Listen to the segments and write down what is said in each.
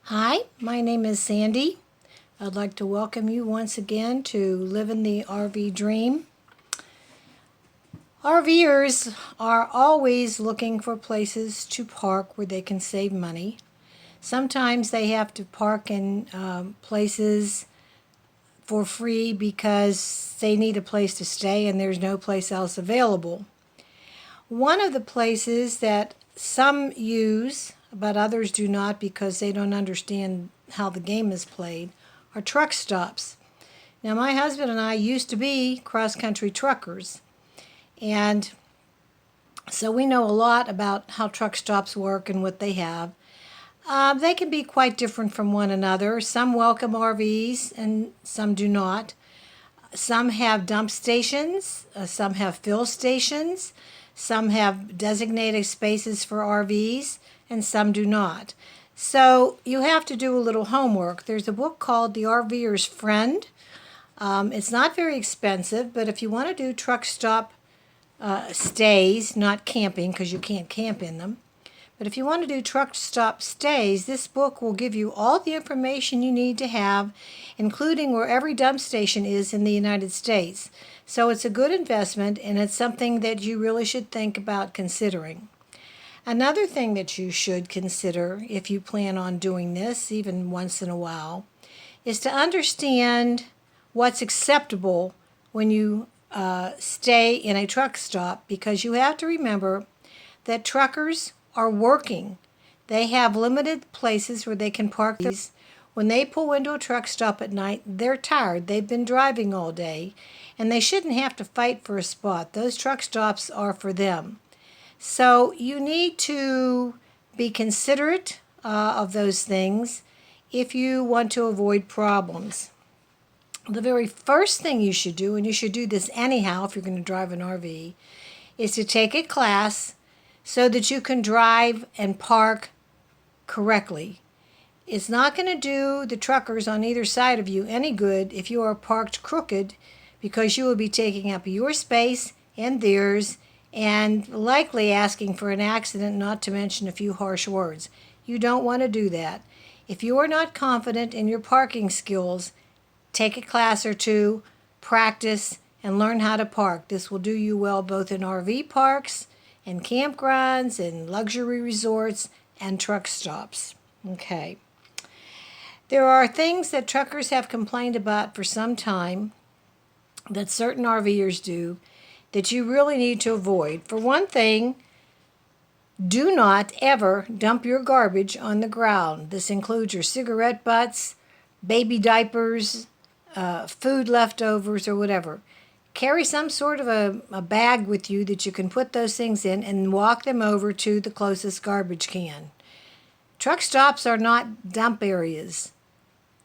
Hi, my name is Sandy. I'd like to welcome you once again to Living the RV Dream. RVers are always looking for places to park where they can save money. Sometimes they have to park in places for free because they need a place to stay and there's no place else available. One of the places that some use, but others do not because they don't understand how the game is played, are truck stops. Now, my husband and I used to be cross-country truckers, and so we know a lot about how truck stops work and what they have. They can be quite different from one another. Some welcome RVs and some do not. Some have dump stations, some have fill stations, some have designated spaces for RVs, and some do not. So you have to do a little homework. There's a book called The RVer's Friend. It's not very expensive, but if you want to do truck stop stays, not camping because you can't camp in them, but if you want to do truck stop stays, this book will give you all the information you need to have, including where every dump station is in the United States. So it's a good investment, and it's something that you really should think about considering. Another thing that you should consider if you plan on doing this, even once in a while, is to understand what's acceptable when you stay in a truck stop, because you have to remember that truckers are working. They have limited places where they can park these. When they pull into a truck stop at night, they're tired. They've been driving all day, and they shouldn't have to fight for a spot. Those truck stops are for them. So you need to be considerate of those things if you want to avoid problems. The very first thing you should do, and you should do this anyhow if you're going to drive an RV, is to take a class so that you can drive and park correctly. It's not going to do the truckers on either side of you any good if you are parked crooked, because you will be taking up your space and theirs and likely asking for an accident, not to mention a few harsh words. You don't want to do that. If you are not confident in your parking skills, take a class or two, practice, and learn how to park. This will do you well both in RV parks and campgrounds and luxury resorts and truck stops. Okay. There are things that truckers have complained about for some time that certain RVers do that you really need to avoid. For one thing, do not ever dump your garbage on the ground. This includes your cigarette butts, baby diapers, food leftovers, or whatever. Carry some sort of a bag with you that you can put those things in and walk them over to the closest garbage can. Truck stops are not dump areas.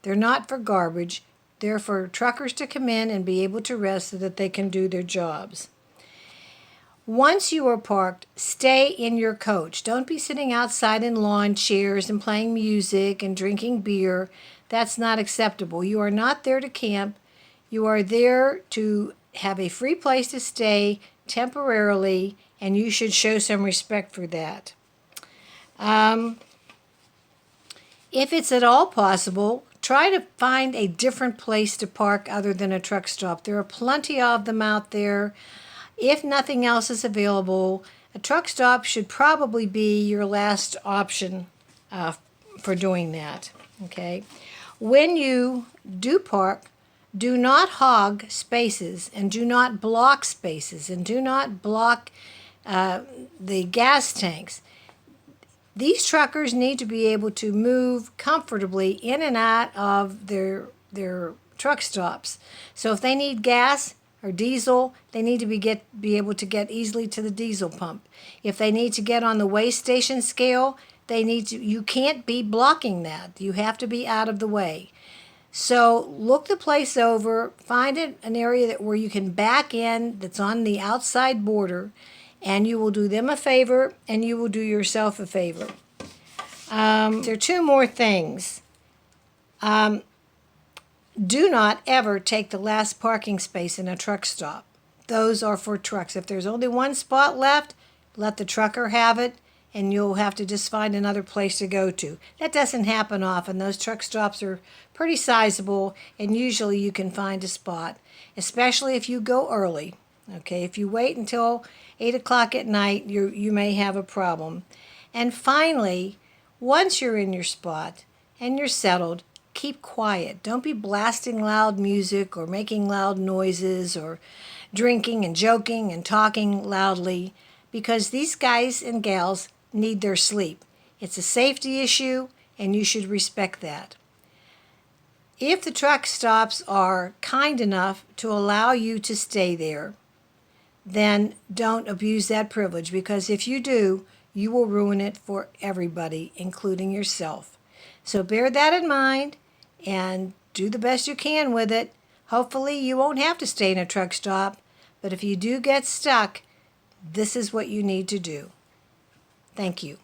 They're not for garbage. They're for truckers to come in and be able to rest so that they can do their jobs. Once you are parked, stay in your coach. Don't be sitting outside in lawn chairs and playing music and drinking beer. That's not acceptable. You are not there to camp. You are there to have a free place to stay temporarily, and you should show some respect for that. If it's at all possible, try to find a different place to park other than a truck stop. There are plenty of them out there. If nothing else is available, a truck stop should probably be your last option for doing that. Okay. When you do park, do not hog spaces, and do not block spaces, and do not block the gas tanks. These truckers need to be able to move comfortably in and out of their truck stops. So if they need gas or diesel, they need to be able to get easily to the diesel pump. If they need to get on the weigh station scale, you can't be blocking that. You have to be out of the way. So look the place over, find an area where you can back in that's on the outside border, and you will do them a favor and you will do yourself a favor. There are two more things. Do not ever take the last parking space in a truck stop. Those are for trucks. If there's only one spot left, let the trucker have it and you'll have to just find another place to go to. That doesn't happen often. Those truck stops are pretty sizable, and usually you can find a spot, especially if you go early. Okay, if you wait until 8 o'clock at night, you may have a problem. And finally, once you're in your spot and you're settled, keep quiet. Don't be blasting loud music or making loud noises or drinking and joking and talking loudly, because these guys and gals need their sleep. It's a safety issue, and you should respect that. If the truck stops are kind enough to allow you to stay there, then don't abuse that privilege, because if you do, you will ruin it for everybody, including yourself. So bear that in mind and do the best you can with it. Hopefully you won't have to stay in a truck stop, but if you do get stuck, this is what you need to do. Thank you.